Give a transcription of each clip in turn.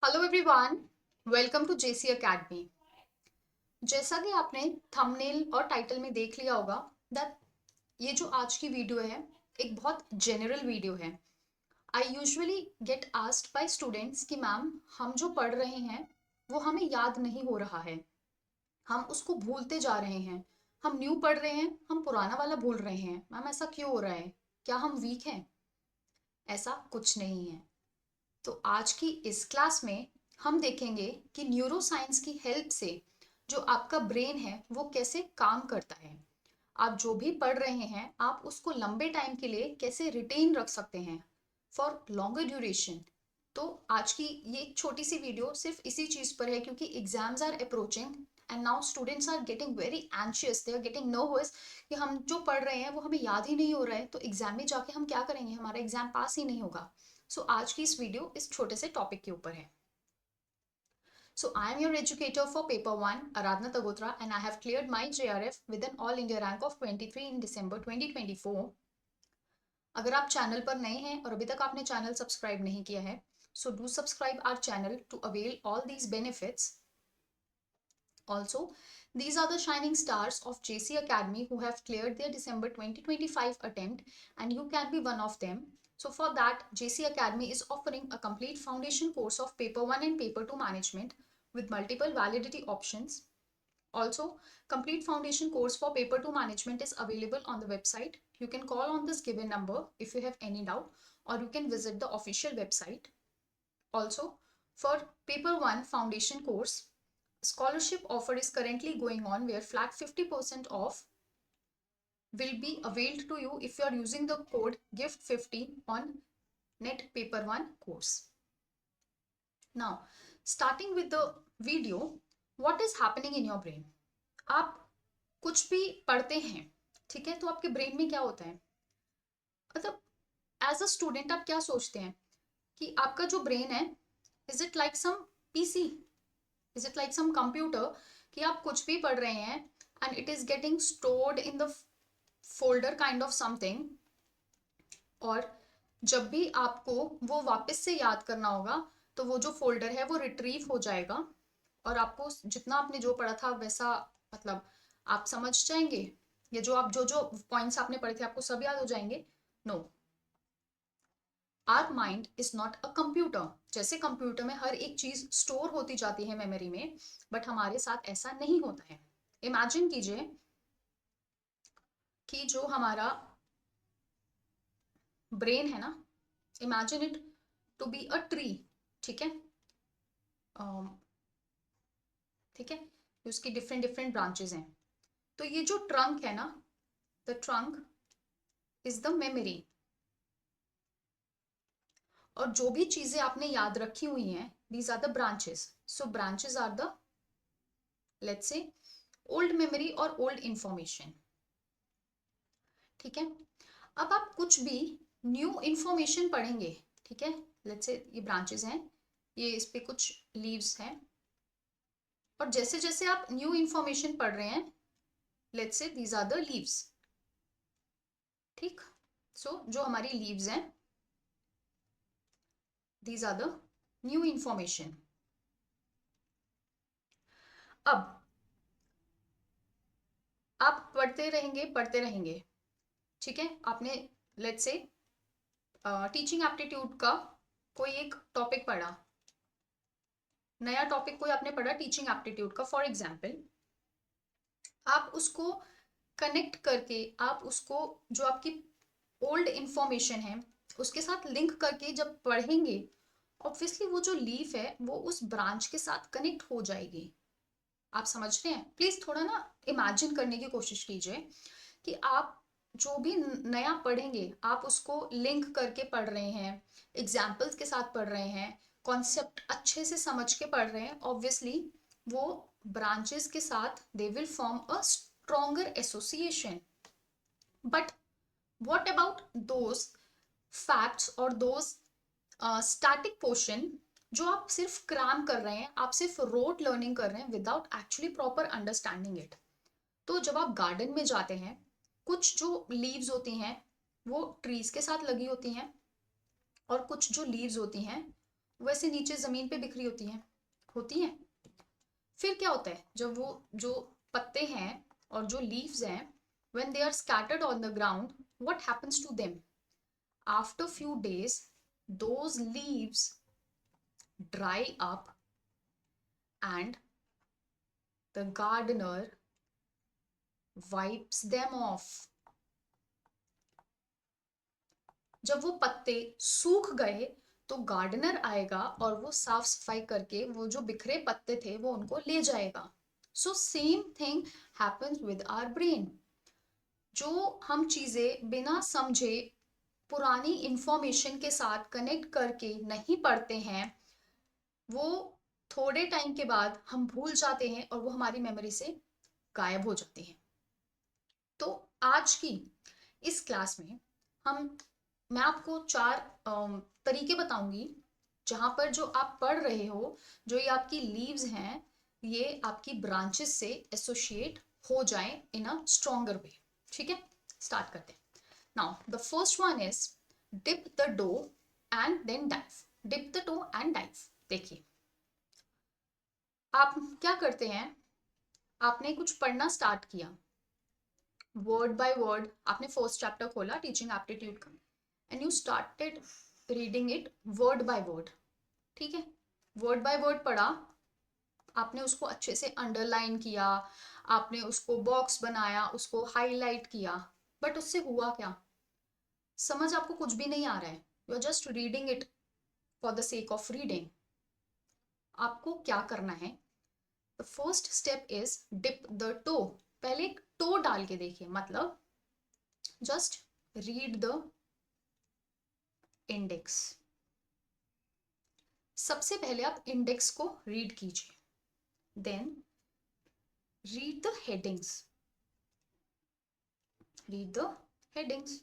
Hello everyone, welcome to JC Academy. जैसा कि आपने थंबनेल और टाइटल में देख लिया होगा दैट ये जो आज की वीडियो है एक बहुत जनरल वीडियो है। I usually get asked by students कि मैम हम जो पढ़ रहे हैं वो हमें याद नहीं हो रहा है, हम उसको भूलते जा रहे हैं। हम न्यू पढ़ रहे हैं, हम पुराना वाला भूल रहे हैं। मैम ऐसा क्यों हो रहा है? क्या हम वीक हैं? ऐसा कुछ नहीं है। तो आज की इस क्लास में हम देखेंगे कि न्यूरो साइंस की हेल्प से जो आपका ब्रेन है वो कैसे काम करता है। आप जो भी पढ़ रहे हैं आप उसको लंबे टाइम के लिए कैसे रिटेन रख सकते हैं फॉर लॉन्गर ड्यूरेशन। तो आज की ये एक छोटी सी वीडियो सिर्फ इसी चीज पर है क्योंकि exams are approaching and now students are getting very anxious, they are getting nervous कि हम जो पढ़ रहे हैं वो हमें याद ही नहीं हो रहा है, तो एग्जाम में जाके हम क्या करेंगे, हमारा एग्जाम पास ही नहीं होगा। सो आज की इस वीडियो इस छोटे से टॉपिक के ऊपर है। So I am your educator for paper 1, Aradhana Tagotra, and I have cleared my JRF with an all India rank of 23 in December 2024. अगर आप चैनल पर नए हैं और अभी तक आपने चैनल सब्सक्राइब नहीं किया है, so do subscribe our channel to avail all these benefits. Also, these are the shining stars of JC Academy who have cleared their December 2025 attempt, and you can be one of them. So for that, JC Academy is offering a complete foundation course of paper 1 and paper 2 management with multiple validity options. Also, complete foundation course for paper 2 management is available on the website. You can call on this given number if you have any doubt, or you can visit the official website. Also, for paper 1 foundation course, scholarship offer is currently going on where flat 50% off will be availed to you if you are using the code GIFT50 on net paper 1 course. Now, starting with the video, what is happening in your brain? आप कुछ भी पढ़ते हैं, ठीक है, तो आपके brain में क्या होता है? मतलब एज अ स्टूडेंट आप क्या सोचते हैं कि आपका जो ब्रेन है, is it like some PC, is it like some computer कि आप कुछ भी पढ़ रहे हैं and it is getting stored in the folder kind of something, और जब भी आपको वो वापस से याद करना होगा तो वो जो फोल्डर है वो रिट्रीव हो जाएगा और आपको जितना आपने जो पढ़ा था वैसा, मतलब आप समझ जाएंगे। ये जो आप जो जो पॉइंट्स आपने पढ़े थे आपको सब याद हो जाएंगे? No, our mind is not a computer. जैसे कंप्यूटर में हर एक चीज स्टोर होती जाती है मेमोरी में, बट हमारे साथ ऐसा नहीं होता है। इमेजिन कीजिए कि जो हमारा ब्रेन है ना, imagine it to be a tree, ठीक है? ठीक है, उसकी डिफरेंट डिफरेंट ब्रांचेस हैं। तो ये जो ट्रंक है ना, the trunk is the memory, और जो भी चीजें आपने याद रखी हुई हैं these are the branches. So branches are the, let's say, old memory और ओल्ड इंफॉर्मेशन, ठीक है? अब आप कुछ भी न्यू इंफॉर्मेशन पढ़ेंगे, ठीक है, लेट्स से ये ब्रांचेस हैं, ये इस पे कुछ लीव्स हैं, और जैसे जैसे आप न्यू इंफॉर्मेशन पढ़ रहे हैं, let's say these are the leaves, ठीक? सो जो हमारी लीव्स हैं, these are the new information. अब आप पढ़ते रहेंगे, ठीक है? आपने लेट्स से टीचिंग एप्टीट्यूड का कोई एक टॉपिक पढ़ा, नया टॉपिक कोई आपने पढ़ा टीचिंग एप्टीट्यूड का फॉर एग्जाम्पल, आप उसको कनेक्ट करके, आप उसको जो आपकी ओल्ड इंफॉर्मेशन है उसके साथ लिंक करके जब पढ़ेंगे, ऑब्वियसली वो जो लीफ है वो उस ब्रांच के साथ कनेक्ट हो जाएगी। आप समझ रहे हैं? प्लीज थोड़ा ना इमेजिन करने की कोशिश कीजिए कि आप जो भी नया पढ़ेंगे आप उसको लिंक करके पढ़ रहे हैं, एग्जाम्पल्स के साथ पढ़ रहे हैं, कॉन्सेप्ट अच्छे से समझ के पढ़ रहे हैं। ऑब्वियसली वो ब्रांचेस के साथ they will form a stronger association. But what about those facts or those static portion जो आप सिर्फ क्रैम कर रहे हैं, आप सिर्फ रोट लर्निंग कर रहे हैं without actually proper understanding it? तो जब आप गार्डन में जाते हैं, कुछ जो लीव्स होती हैं वो ट्रीज के साथ लगी होती हैं, और कुछ जो लीव्स होती हैं वैसे नीचे जमीन पे बिखरी होती हैं। फिर क्या होता है, जब वो जो पत्ते हैं और जो लीव्स हैं, when they are scattered on the ground, what happens to them? After few days, those leaves dry up and the gardener wipes them off. जब वो पत्ते सूख गए तो गार्डनर आएगा और वो साफ सफाई करके वो जो बिखरे पत्ते थे वो उनको ले जाएगा. So same thing happens with our brain. जो हम चीजें बिना समझे पुरानी इंफॉर्मेशन के साथ कनेक्ट करके नहीं पढ़ते हैं, वो थोड़े टाइम के बाद हम भूल जाते हैं और वो हमारी मेमोरी से गायब हो जाती हैं. तो आज की इस क्लास में मैं आपको 4 तरीके बताऊंगी जहां पर जो आप पढ़ रहे हो, जो ये आपकी लीव्स हैं, ये आपकी ब्रांचेस से एसोसिएट हो जाएं इन अ स्ट्रॉन्गर वे. ठीक है, स्टार्ट करते हैं. Now the first one is dip the toe and then dive. Dip the toe and dive. देखिए, आप क्या करते हैं, आपने कुछ पढ़ना स्टार्ट किया, वर्ड बाय वर्ड आपने फर्स्ट चैप्टर खोला टीचिंग एप्टीट्यूड का, and you started reading it word by word. ठीक है, वर्ड बाय वर्ड पढ़ा, आपने उसको अच्छे से अंडरलाइन किया, आपने उसको बॉक्स बनाया, उसको हाईलाइट किया, बट उससे हुआ क्या? समझ आपको कुछ भी नहीं आ रहा है. You are just reading it for the sake of reading. आपको क्या करना है? The first step is dip the toe. पहले एक टो डाल के देखिए, मतलब जस्ट रीड द इंडेक्स. सबसे पहले आप इंडेक्स को रीड कीजिए, then read the headings. Read the headings.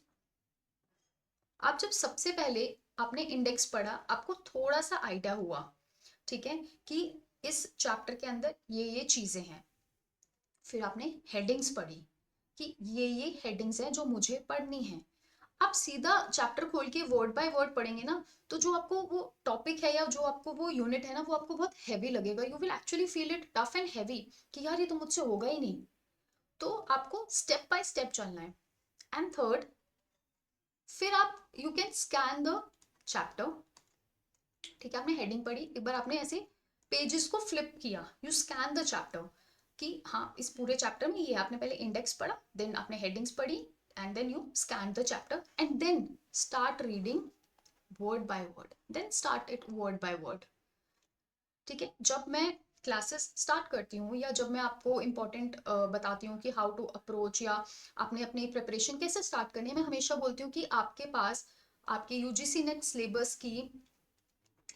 आप जब सबसे पहले आपने इंडेक्स पढ़ा, आपको थोड़ा सा आइडिया हुआ, ठीक है, कि इस चैप्टर के अंदर ये चीजें हैं. फिर आपने हेडिंग्स पढ़ी कि ये हेडिंग्स हैं जो मुझे पढ़नी है. आप सीधा चैप्टर खोल के वर्ड बाय वर्ड पढ़ेंगे ना, तो जो आपको वो टॉपिक है या जो आपको वो यूनिट है ना, वो आपको बहुत हैवी लगेगा. You will actually feel it tough and heavy कि यार ये तो मुझसे होगा ही नहीं. तो आपको स्टेप बाय स्टेप चलना है. एंड थर्ड, फिर आप you can scan the chapter. ठीक है, आपने हेडिंग पढ़ी, एक बार आपने ऐसे पेजेस को फ्लिप किया, यू स्कैन द चैप्टर कि हाँ इस पूरे चैप्टर में ये आपने पहले इंडेक्स पढ़ा, देन आपने हेडिंग्स पढ़ी, and then you scan the chapter and then start reading word by word. Then start it word by word. ठीक है, जब मैं क्लासेस स्टार्ट करती हूँ या जब मैं आपको इम्पोर्टेंट बताती हूँ कि हाउ टू अप्रोच या आपने अपनी प्रिपरेशन कैसे स्टार्ट करनी है, मैं हमेशा बोलती हूँ कि आपके पास आपके यूजीसी नेट सिलेबस की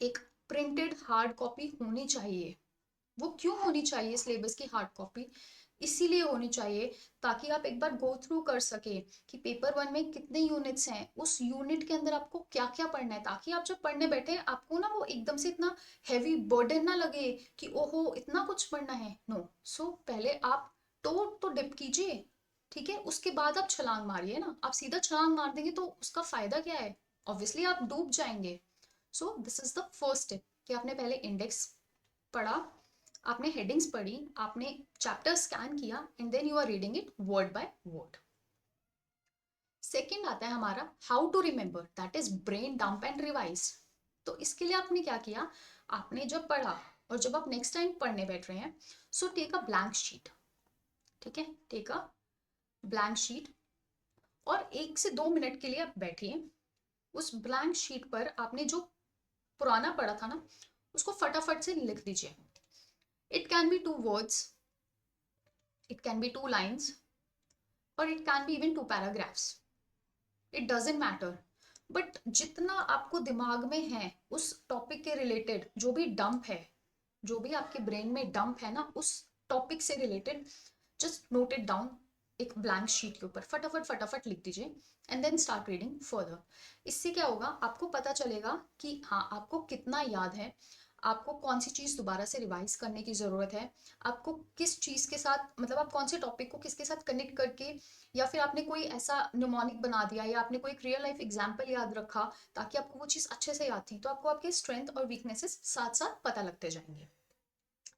एक प्रिंटेड हार्ड कॉपी होनी चाहिए. वो क्यों होनी चाहिए सिलेबस की हार्ड कॉपी? इसीलिए होनी चाहिए ताकि आप एक बार गो थ्रू कर सके कि पेपर 1 में कितने यूनिट्स हैं, उस यूनिट के अंदर आपको क्या क्या पढ़ना है, ताकि आप जब पढ़ने बैठे आपको ना वो एकदम से इतना हैवी बर्डन ना लगे कि ओहो इतना कुछ पढ़ना है. नो. सो पहले आप तो डिप कीजिए, ठीक है, उसके बाद आप छलांग मारिए ना. आप सीधा छलांग मार देंगे तो उसका फायदा क्या है? ऑब्वियसली आप डूब जाएंगे. So this is the first step कि आपने पहले इंडेक्स पढ़ा, आपने हेडिंग्स पढ़ी, आपने चैप्टर स्कैन किया, and then you are reading it word by word. Second आता है हमारा how to remember, that is brain dump and revise. तो इसके लिए आपने क्या किया, आपने जब पढ़ा और जब आप नेक्स्ट टाइम पढ़ने बैठ रहे हैं, so take a blank sheet. ठीक है, टेक अ ब्लैंक शीट और 1 से 2 मिनट के लिए आप बैठिए. उस ब्लैंक शीट पर आपने जो पुराना पढ़ा था ना, उसको फटाफट से लिख दीजिए. It can B 2 words, it can be 2 lines, or it can be even 2 paragraphs. It doesn't matter. But जितना आपको दिमाग में है उस टॉपिक के रिलेटेड, जो भी डंप है, जो भी आपके ब्रेन में डंप है ना उस टॉपिक से related, just note it down. एक ब्लैंक शीट के ऊपर फटाफट फटाफट लिख दीजिए and then start reading further. इससे क्या होगा, आपको पता चलेगा कि हाँ आपको कितना याद है, आपको कौन सी चीज़ दोबारा से रिवाइज करने की ज़रूरत है, आपको किस चीज़ के साथ, मतलब आप कौन से टॉपिक को किसके साथ कनेक्ट करके, या फिर आपने कोई ऐसा न्यूमोनिक बना दिया, या आपने कोई एक रियल लाइफ एग्जाम्पल याद रखा ताकि आपको वो चीज़ अच्छे से याद थी, तो आपको आपके स्ट्रेंथ और वीकनेसेस साथ साथ पता लगते जाएंगे।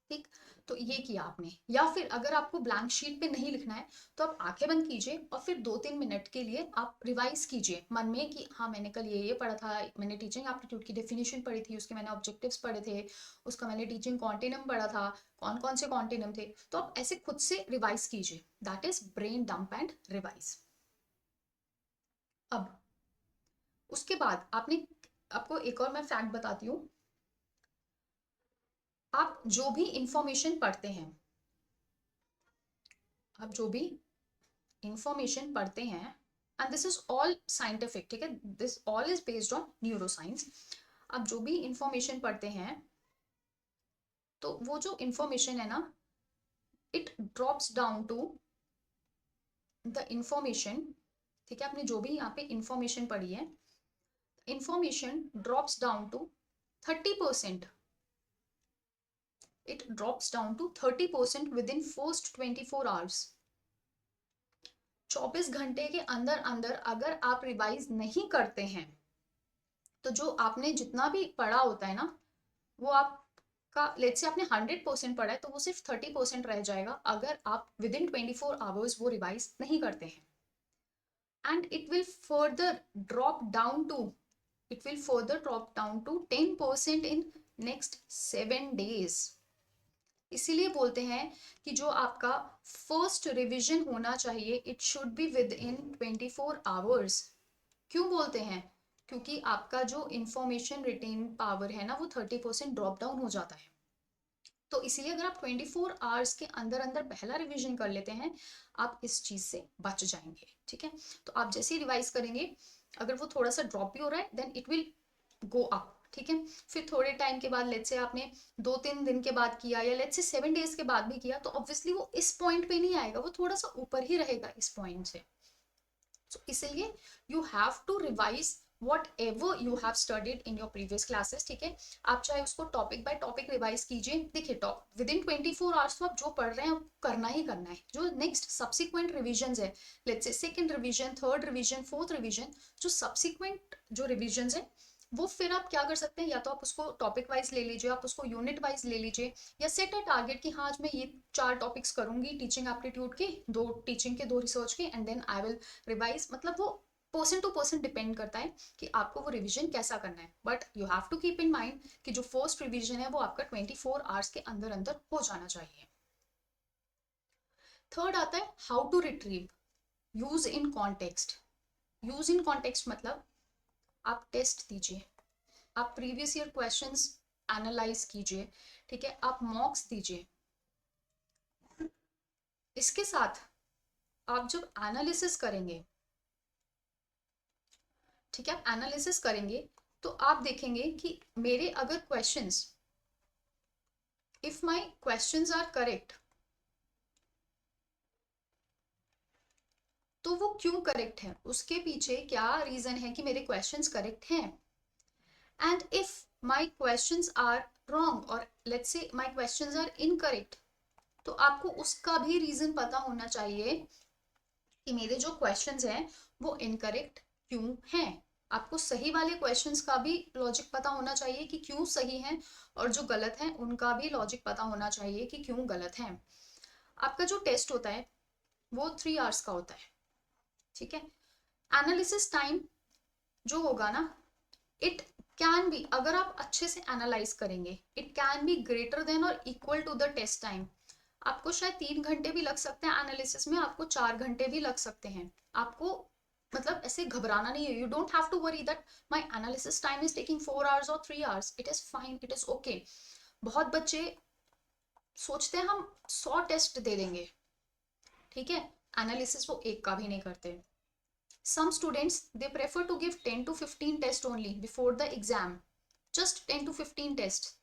ठीक, तो ये किया आपने। या फिर अगर आपको ब्लैंक शीट पे नहीं लिखना है तो आप आंखें बंद कीजिए और फिर 2-3 मिनट के लिए आप रिवाइज कीजिए मन में कि हाँ मैंने कल ये पढ़ा था, मैंने टीचिंग एप्टीट्यूड की डेफिनेशन पढ़ी थी, उसके मैंने ऑब्जेक्टिव्स पढ़े थे, उसका मैंने टीचिंग कॉन्टिनम पढ़ा था, कौन कौन से कॉन्टिनम थे, तो आप ऐसे खुद से रिवाइज कीजिए। That is brain dump and revise. अब उसके बाद आपने, आपको एक और मैं फैक्ट बताती हूँ, आप जो भी इंफॉर्मेशन पढ़ते हैं, आप जो भी इंफॉर्मेशन पढ़ते हैं, and this is all scientific, ठीक है, this all is based on neuroscience. आप जो भी इंफॉर्मेशन पढ़ते हैं तो वो जो इंफॉर्मेशन है ना, it drops down to the information, ठीक है, आपने जो भी यहाँ पे इंफॉर्मेशन पढ़ी है, information drops down to 30%, it drops down to 30% within first 24 hours. 24 घंटे के अंदर अंदर अगर आप रिवाइज नहीं करते हैं तो जो आपने जितना भी पढ़ा होता है ना, वो आपका, लेट्स से आपने 100% पढ़ा है तो वो सिर्फ 30% रह जाएगा अगर आप विद इन 24 आवर्स वो रिवाइज नहीं करते हैं। And it will further drop down to, it will further drop down to 10% in next 7 days. इसीलिए बोलते हैं कि जो आपका फर्स्ट रिवीजन होना चाहिए, it should be with in 24 hours. क्यों बोलते हैं? क्योंकि आपका जो इंफॉर्मेशन रिटेन पावर है ना, वो 30% ड्रॉप डाउन हो जाता है। तो इसीलिए अगर आप 24 आवर्स के अंदर अंदर पहला रिवीजन कर लेते हैं, आप इस चीज से बच जाएंगे। ठीक है, तो आप जैसे ही रिवाइज करेंगे, अगर वो थोड़ा सा ड्रॉप भी हो रहा है, then it will go up. ठीक है, फिर थोड़े टाइम के बाद, लेट्स से आपने 2-3 दिन के बाद किया, या लेट्स से 7 डेज के बाद भी किया, तो ऑब्वियसली वो इस पॉइंट पे नहीं आएगा, वो थोड़ा सा ऊपर ही रहेगा इस पॉइंट से। So इसलिए you have to revise whatever you have studied in your previous classes। ठीक है, आप चाहे उसको टॉपिक बाय टॉपिक रिवाइज कीजिए। देखिए, टॉप विद इन 24 आवर्स तो आप जो पढ़ रहे हैं करना ही करना है। जो नेक्स्ट सब्सिक्वेंट रिविजन है, let's say second revision, third revision, fourth revision, जो सब्सिक्वेंट जो रिविजन है, वो फिर आप क्या कर सकते हैं, या तो आप उसको टॉपिक वाइज ले लीजिए, आप उसको यूनिट वाइज ले लीजिए, या सेट अ टारगेट कि हाँ आज मैं ये 4 टॉपिक्स करूंगी, टीचिंग एप्टीट्यूड के 2, टीचिंग के 2 रिसर्च के, and then I will revise. मतलब वो पर्सन टू पर्सन डिपेंड करता है कि आपको वो रिवीजन कैसा करना है, but you have to keep in mind कि जो फर्स्ट रिवीजन है वो आपका 24 आवर्स के अंदर अंदर हो जाना चाहिए। थर्ड आता है how to retrieve, use in context. Use in context मतलब आप टेस्ट दीजिए, आप प्रीवियस ईयर क्वेश्चंस एनालाइज कीजिए, ठीक है, आप मॉक्स दीजिए। इसके साथ आप जब एनालिसिस करेंगे, ठीक है, आप एनालिसिस करेंगे तो आप देखेंगे कि मेरे अगर questions, if my questions are correct, तो वो क्यों करेक्ट है, उसके पीछे क्या रीजन है कि मेरे क्वेश्चंस करेक्ट हैं। And if my questions are wrong, और let's say my questions are incorrect, तो आपको उसका भी रीजन पता होना चाहिए कि मेरे जो क्वेश्चंस हैं वो इनकरेक्ट क्यों हैं। आपको सही वाले क्वेश्चंस का भी लॉजिक पता होना चाहिए कि क्यों सही हैं, और जो गलत हैं उनका भी लॉजिक पता होना चाहिए कि क्यों गलत हैं। आपका जो टेस्ट होता है वो 3 आवर्स का होता है। ठीक है, एनालिसिस टाइम जो होगा ना, इट कैन बी, अगर आप अच्छे से एनालाइज करेंगे, it can be greater than और equal to the test time. आपको शायद 3 घंटे भी लग सकते हैं एनालिसिस में, आपको 4 घंटे भी लग सकते हैं। आपको मतलब ऐसे घबराना नहीं है, you don't have to worry that my analysis time is taking 4 hours और 3 hours. It is fine, it is okay. बहुत बच्चे सोचते हैं हम 100 टेस्ट दे देंगे, ठीक है, एनालिसिस वो एक का भी नहीं करते। Some students they prefer to give 10 to 15 tests only before the exam, just 10 to 15 tests,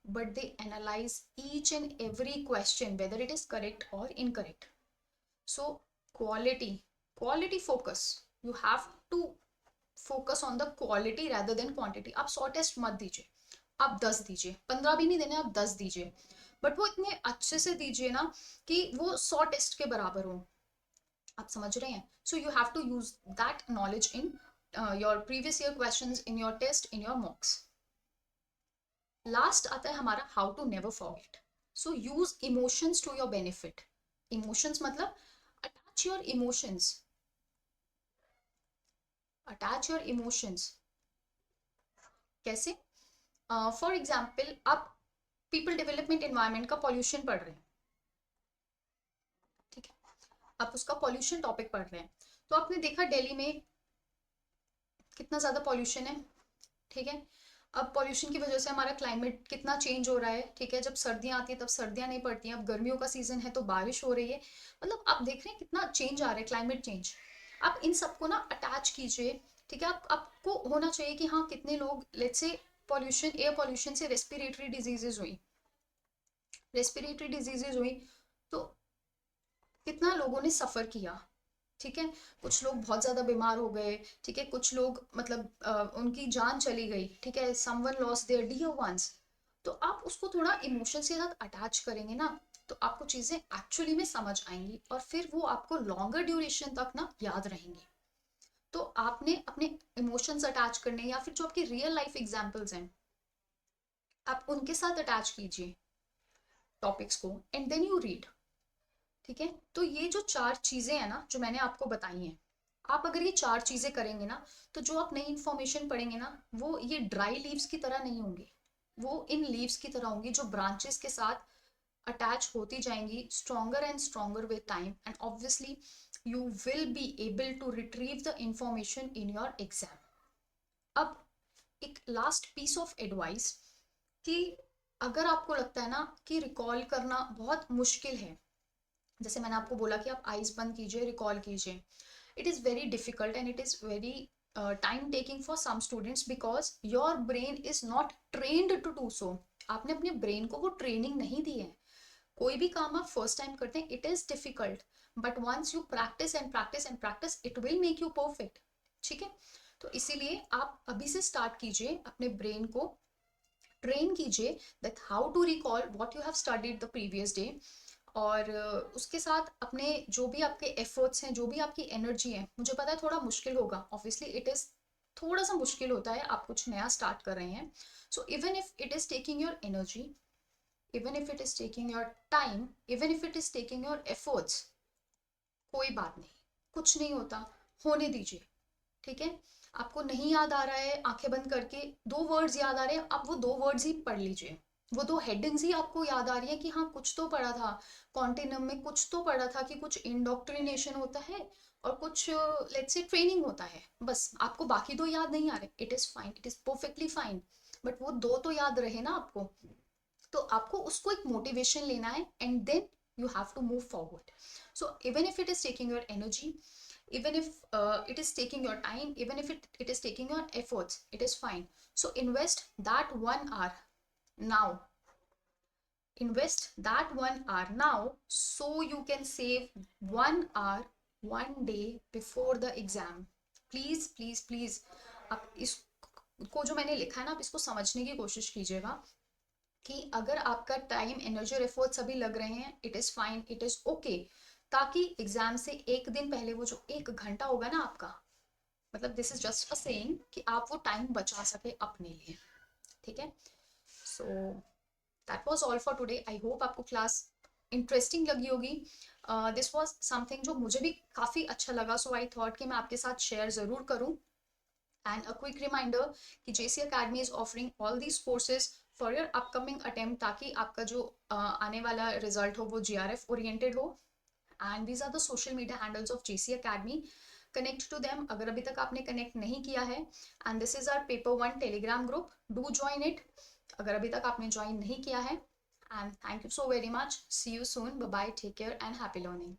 but they analyze each and every question whether it is correct or incorrect. So quality focus, you have to focus on the quality rather than quantity। आप 100 test मत दीजिए, आप 10 दीजिए, 15 भी नहीं देने, आप 10 दीजिए, बट वो इतने अच्छे से दीजिए ना कि वो 100 टेस्ट के बराबर हो। आप समझ रहे हैं? So you have to use that knowledge in your previous year questions, in your test, in your mocks. Last आता है हमारा how to never forget. So use emotions to your benefit. Emotions मतलब attach your emotions, attach your emotions. कैसे? For example आप people development environment का pollution पढ़ रहे हैं, ठीक है, आप उसका पॉल्यूशन टॉपिक पढ़ रहे हैं, तो आपने देखा दिल्ली में कितना ज्यादा पॉल्यूशन है, ठीक है। अब पॉल्यूशन की वजह से हमारा क्लाइमेट कितना चेंज हो रहा है, ठीक है। जब सर्दियां आती है तब सर्दियां नहीं पड़ती हैं, अब गर्मियों का सीजन है तो बारिश हो रही है, मतलब आप देख रहे हैं कितना चेंज आ रहा है, क्लाइमेट चेंज। आप इन सबको ना अटैच कीजिए, ठीक है। आपको होना चाहिए कि हाँ कितने लोग, let's say pollution, air pollution से रेस्पिरेटरी डिजीजेज हुई, रेस्पिरेटरी डिजीजेज हुई, तो कितना लोगों ने सफर किया, ठीक है। कुछ लोग बहुत ज्यादा बीमार हो गए, ठीक है, कुछ लोग मतलब उनकी जान चली गई, ठीक है, someone lost their dear ones. तो आप उसको थोड़ा इमोशन से साथ अटैच करेंगे ना, तो आपको चीजें एक्चुअली में समझ आएंगी और फिर वो आपको लॉन्गर ड्यूरेशन तक ना याद रहेंगी। तो आपने अपने इमोशंस अटैच करने, या फिर जो आपकी रियल लाइफ एग्जांपल्स हैं आप उनके साथ अटैच कीजिए टॉपिक्स को, एंड देन यू रीड, ठीक है। तो ये जो 4 चीजें हैं ना जो मैंने आपको बताई हैं, आप अगर ये 4 चीजें करेंगे ना, तो जो आप नई इंफॉर्मेशन पढ़ेंगे ना वो ये ड्राई लीव्स की तरह नहीं होंगे, वो इन लीव्स की तरह होंगी जो ब्रांचेस के साथ अटैच होती जाएंगी, stronger and stronger with time, and obviously you will be able to retrieve the information in your exam. अब एक लास्ट पीस ऑफ एडवाइस, कि अगर आपको लगता है ना कि रिकॉल करना बहुत मुश्किल है, जैसे मैंने आपको बोला कि आप आइज बंद कीजिए, रिकॉल कीजिए, it is very difficult and it is very time taking for some students because your brain is not trained to do so. आपने अपने ब्रेन को वो ट्रेनिंग नहीं दी है। कोई भी काम आप फर्स्ट टाइम करते हैं, it is difficult, but once you practice and practice and practice, it will make you perfect, ठीक है। तो इसीलिए आप अभी से स्टार्ट कीजिए, अपने ब्रेन को ट्रेन कीजिए that how to recall what you have studied the previous day. और उसके साथ अपने जो भी आपके एफर्ट्स हैं, जो भी आपकी एनर्जी है, मुझे पता है थोड़ा मुश्किल होगा, ऑब्वियसली इट इज थोड़ा सा मुश्किल होता है, आप कुछ नया स्टार्ट कर रहे हैं। So even if it is taking your energy, even if it is taking your time, even if it is taking your efforts, कोई बात नहीं, कुछ नहीं होता, होने दीजिए, ठीक है। आपको नहीं याद आ रहा है, आंखें बंद करके 2 वर्ड्स याद आ रहे हैं, आप वो 2 वर्ड्स ही पढ़ लीजिए, वो 2 हेडिंग्स ही आपको याद आ रही है कि हाँ कुछ तो पढ़ा था, कॉन्टिनम में कुछ तो पढ़ा था कि कुछ इंडोक्ट्रिनेशन होता है और कुछ लेट्स से ट्रेनिंग होता है, बस आपको बाकी 2 याद नहीं आ रहे, it is fine, it is perfectly fine, but वो 2 तो याद रहे ना आपको। तो आपको उसको एक मोटिवेशन लेना है, and then you have to move forward. So even if it is taking your energy, even if it is taking your time, even if it is taking your efforts, it is fine. So invest that 1 hour now, invest that 1 hour now, so you can save 1 hour 1 day before the exam. Please please please आप इसको जो मैंने लिखा है ना, आप इसको समझने की कोशिश कीजिएगा कि अगर आपका टाइम, एनर्जी और एफर्ट सभी लग रहे हैं, it is fine, it is okay, ताकि एग्जाम से 1 दिन पहले वो जो 1 घंटा होगा ना आपका, मतलब this is just a saying कि आप वो टाइम बचा सके अपने लिए, ठीक है। So that was all for today. I hope आपको क्लास इंटरेस्टिंग लगी होगी। दिस वाज समथिंग जो मुझे भी काफ़ी अच्छा लगा, सो आई थॉट कि मैं आपके साथ शेयर ज़रूर करूँ। And a quick reminder कि JC Academy is offering all these courses for your upcoming attempt, ताकि आपका जो आने वाला रिजल्ट हो वो GRF oriented हो। And these are the social media handles of JC Academy. Connect to them अगर अभी तक आपने कनेक्ट नहीं किया है। And this is our paper 1 telegram group. Do join it अगर अभी तक आपने ज्वाइन नहीं किया है। And thank you so very much. See you soon. Bye bye. Take care and happy learning.